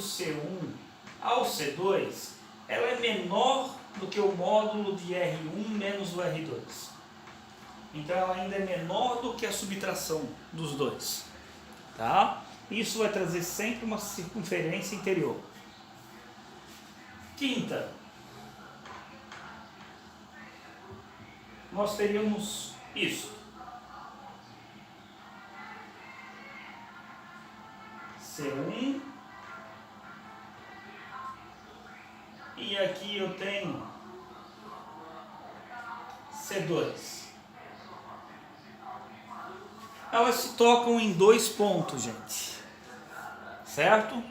do C1 ao C2, ela é menor do que o módulo de R1 menos o R2. Então ela ainda é menor do que a subtração dos dois. Tá? Isso vai trazer sempre uma circunferência interior. Quinta, nós teríamos isso. C1 e aqui eu tenho C2. Elas se tocam em dois pontos, gente. Certo?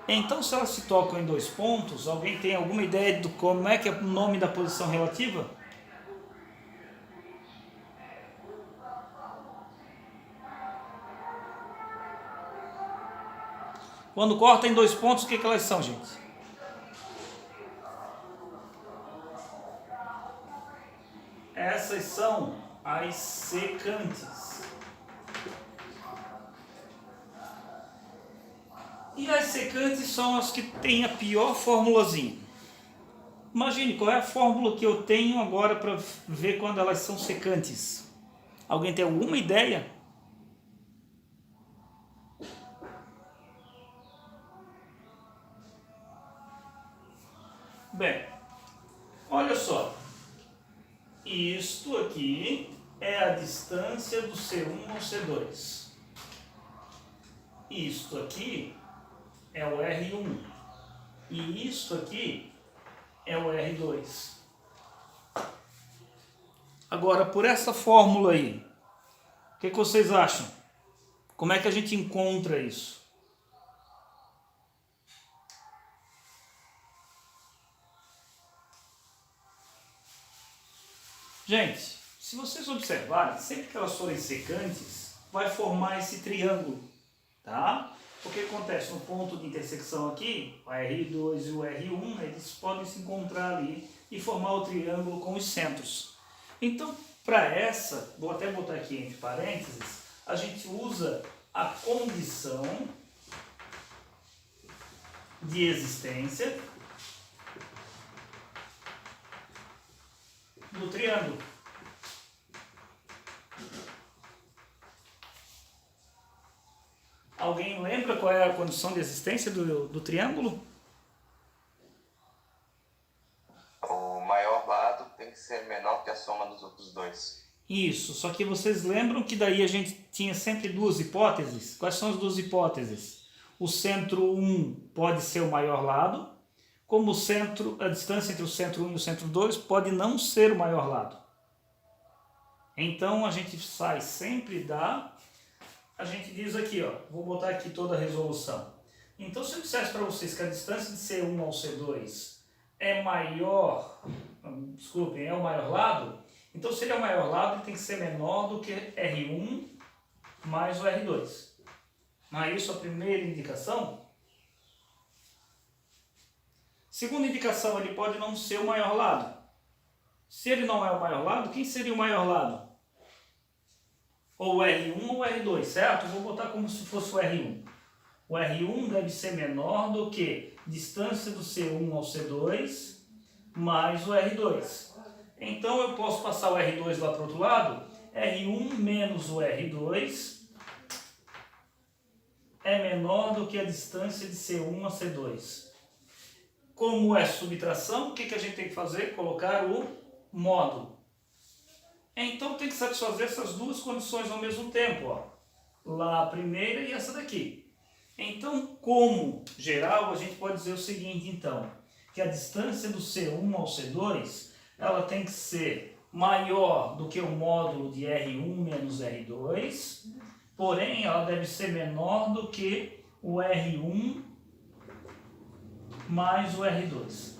Então, se elas se tocam em dois pontos, alguém tem alguma ideia de como é que é o nome da posição relativa? Quando corta em dois pontos, o que elas são, gente? Essas são as secantes. E as secantes são as que têm a pior formulazinha. Imagine qual é a fórmula que eu tenho agora para ver quando elas são secantes. Alguém tem alguma ideia? Bem, olha só. Isto aqui é a distância do C1 ao C2. Isto aqui é o R1. E isto aqui é o R2. Agora, por essa fórmula aí, o que vocês acham? Como é que a gente encontra isso? Gente, se vocês observarem, sempre que elas forem secantes, vai formar esse triângulo, tá? O que acontece no ponto de intersecção aqui, o R2 e o R1, eles podem se encontrar ali e formar o triângulo com os centros. Então, para essa, vou até botar aqui entre parênteses, a gente usa a condição de existência do triângulo. Alguém lembra qual é a condição de existência do triângulo? O maior lado tem que ser menor que a soma dos outros dois. Isso, só que vocês lembram que daí a gente tinha sempre duas hipóteses? Quais são as duas hipóteses? O centro 1 pode ser o maior lado, como a distância entre o centro 1 e o centro 2 pode não ser o maior lado. Então a gente sai sempre a gente diz aqui, ó, vou botar aqui toda a resolução. Então se eu dissesse para vocês que a distância de C1 ao C2 é maior, desculpem, é o maior lado, então se ele é o maior lado, ele tem que ser menor do que R1 mais o R2. Não é isso a primeira indicação? Segunda indicação, ele pode não ser o maior lado. Se ele não é o maior lado, quem seria o maior lado? Ou o R1 ou o R2, certo? Vou botar como se fosse o R1. O R1 deve ser menor do que distância do C1 ao C2 mais o R2. Então eu posso passar o R2 lá para o outro lado. R1 menos o R2 é menor do que a distância de C1 a C2. Como é subtração, o que a gente tem que fazer? Colocar o módulo. Então tem que satisfazer essas duas condições ao mesmo tempo. Ó. Lá a primeira e essa daqui. Então, como geral, a gente pode dizer o seguinte, então, que a distância do C1 ao C2, ela tem que ser maior do que o módulo de R1 menos R2, porém, ela deve ser menor do que o R1 mais o R2.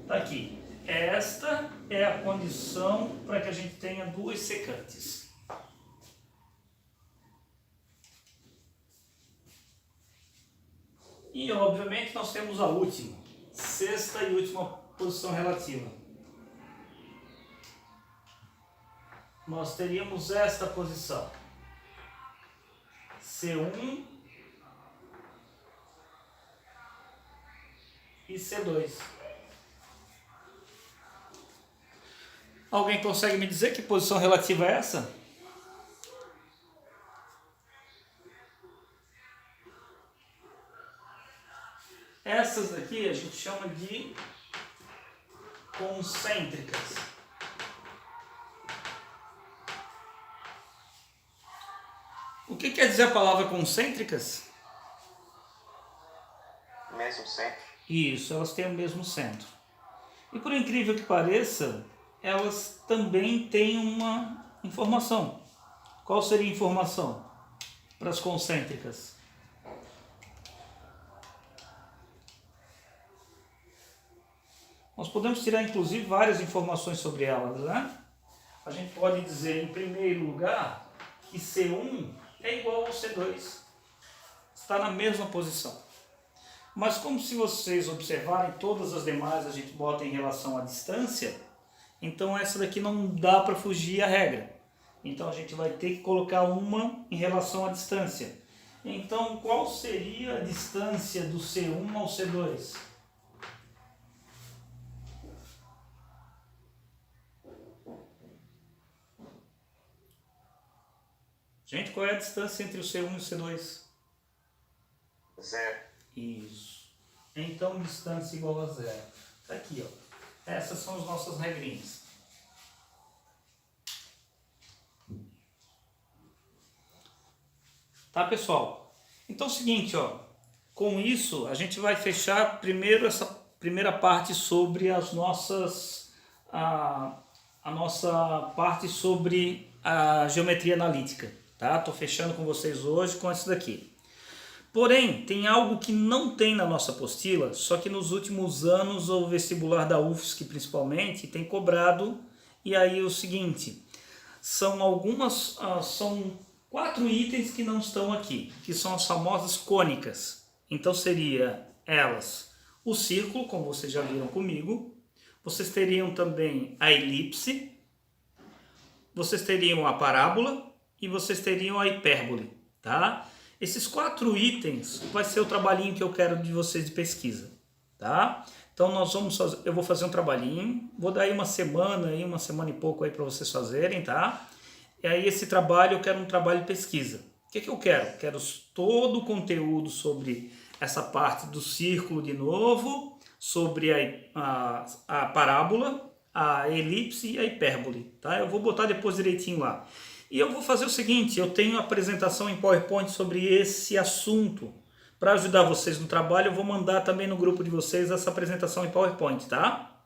Está aqui. Esta é a condição para que a gente tenha duas secantes. E, obviamente, nós temos a última, sexta e última posição relativa. Nós teríamos esta posição. C1 e C2. Alguém consegue me dizer que posição relativa é essa? Essas daqui a gente chama de concêntricas. O que quer dizer a palavra concêntricas? Mesmo centro. Isso, elas têm o mesmo centro. E por incrível que pareça, elas também têm uma informação. Qual seria a informação para as concêntricas? Nós podemos tirar inclusive várias informações sobre elas, né? A gente pode dizer, em primeiro lugar, que C1 é igual ao C2. Está na mesma posição. Mas como se vocês observarem, todas as demais a gente bota em relação à distância, então essa daqui não dá para fugir à regra. Então a gente vai ter que colocar uma em relação à distância. Então qual seria a distância do C1 ao C2? Gente, qual é a distância entre o C1 e o C2? 0. Isso. Então, distância igual a 0. Tá aqui, ó. Essas são as nossas regrinhas. Tá, pessoal? Então é o seguinte, ó. Com isso, a gente vai fechar primeiro essa primeira parte sobre as nossas... a nossa parte sobre a geometria analítica. Tá? Tô fechando com vocês hoje com isso daqui. Porém, tem algo que não tem na nossa apostila, só que nos últimos anos o vestibular da UFSC principalmente tem cobrado, e aí o seguinte, são 4 itens que não estão aqui, que são as famosas cônicas. Então seria elas, o círculo, como vocês já viram comigo, vocês teriam também a elipse, vocês teriam a parábola e vocês teriam a hipérbole, tá? Esses 4 itens vai ser o trabalhinho que eu quero de vocês de pesquisa, tá? Então eu vou fazer um trabalhinho, vou dar aí uma semana e pouco aí para vocês fazerem, tá? E aí esse trabalho, eu quero um trabalho de pesquisa. O que eu quero? Quero todo o conteúdo sobre essa parte do círculo de novo, sobre a parábola, a elipse e a hipérbole, tá? Eu vou botar depois direitinho lá. E eu vou fazer o seguinte, eu tenho apresentação em PowerPoint sobre esse assunto. Para ajudar vocês no trabalho, eu vou mandar também no grupo de vocês essa apresentação em PowerPoint, tá?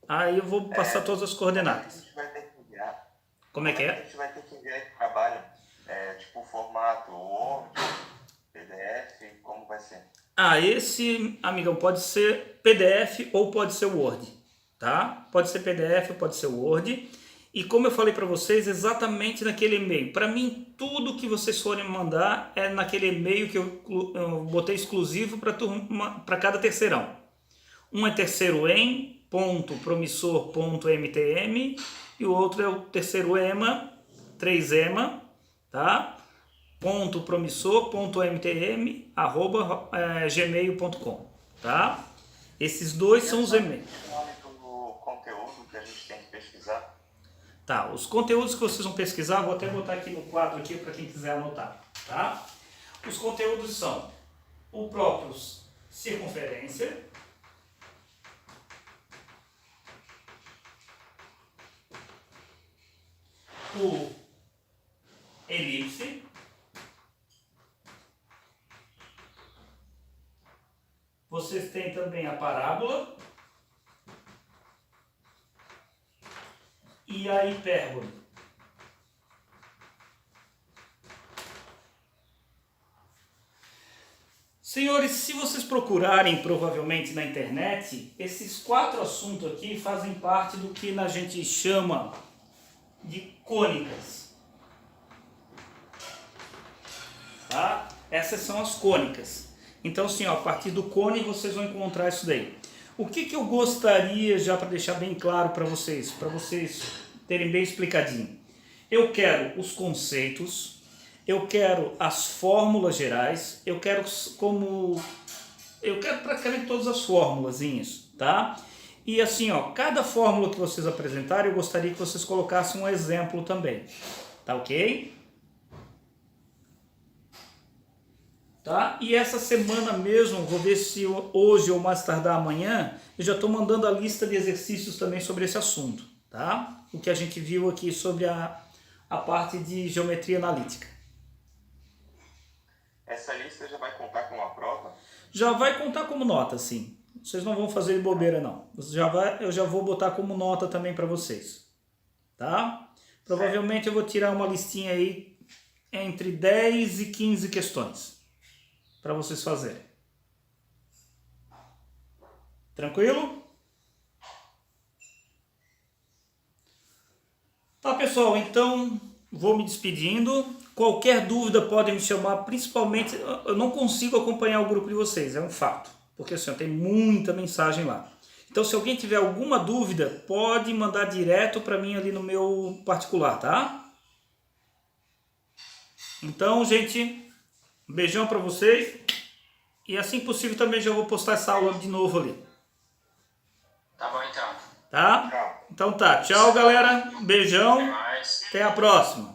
Aí eu vou passar todas as coordenadas. A gente vai ter que enviar. Como é que é? A gente vai ter que enviar esse trabalho, tipo formato Word, PDF, como vai ser? Esse, amigão, pode ser PDF ou pode ser Word, tá? Pode ser PDF ou pode ser Word. E como eu falei para vocês, exatamente naquele e-mail. Para mim, tudo que vocês forem mandar é naquele e-mail que eu botei exclusivo para cada terceirão. Um é terceiro em .promissor.mtm e o outro é o terceiro ema, 3ema, tá? .promissor.mtm@gmail.com, tá? Esses dois são os e-mails. O conteúdo que a gente tem que pesquisar. Tá, os conteúdos que vocês vão pesquisar, vou até botar aqui no quadro aqui para quem quiser anotar, tá? Os conteúdos são o próprio circunferência, o elipse, vocês têm também a parábola e a hipérbole. Senhores, se vocês procurarem provavelmente na internet, esses 4 assuntos aqui fazem parte do que a gente chama de cônicas. Tá? Essas são as cônicas. Então, assim, ó, a partir do cone vocês vão encontrar isso daí. O que eu gostaria, já para deixar bem claro para vocês terem bem explicadinho. Eu quero os conceitos, eu quero as fórmulas gerais, eu quero como Eu quero praticamente todas as formulazinhas, tá? E assim, ó, cada fórmula que vocês apresentarem, eu gostaria que vocês colocassem um exemplo também. Tá ok? Tá? E essa semana mesmo, vou ver se hoje ou mais tardar amanhã, eu já estou mandando a lista de exercícios também sobre esse assunto, tá? O que a gente viu aqui sobre a parte de geometria analítica. Essa lista já vai contar com uma prova? Já vai contar como nota, sim. Vocês não vão fazer de bobeira, não. Eu já vou botar como nota também para vocês, tá? Provavelmente eu vou tirar uma listinha aí entre 10 e 15 questões para vocês fazerem. Tranquilo? Tá, pessoal, então vou me despedindo. Qualquer dúvida podem me chamar, principalmente, eu não consigo acompanhar o grupo de vocês, é um fato, porque assim, tem muita mensagem lá. Então, se alguém tiver alguma dúvida, pode mandar direto para mim ali no meu particular, tá? Então, gente, um beijão para vocês. E assim que possível também já vou postar essa aula de novo ali. Tá bom então. Tá? Tchau. Então tá. Tchau, galera. Beijão. Até mais. Até a próxima.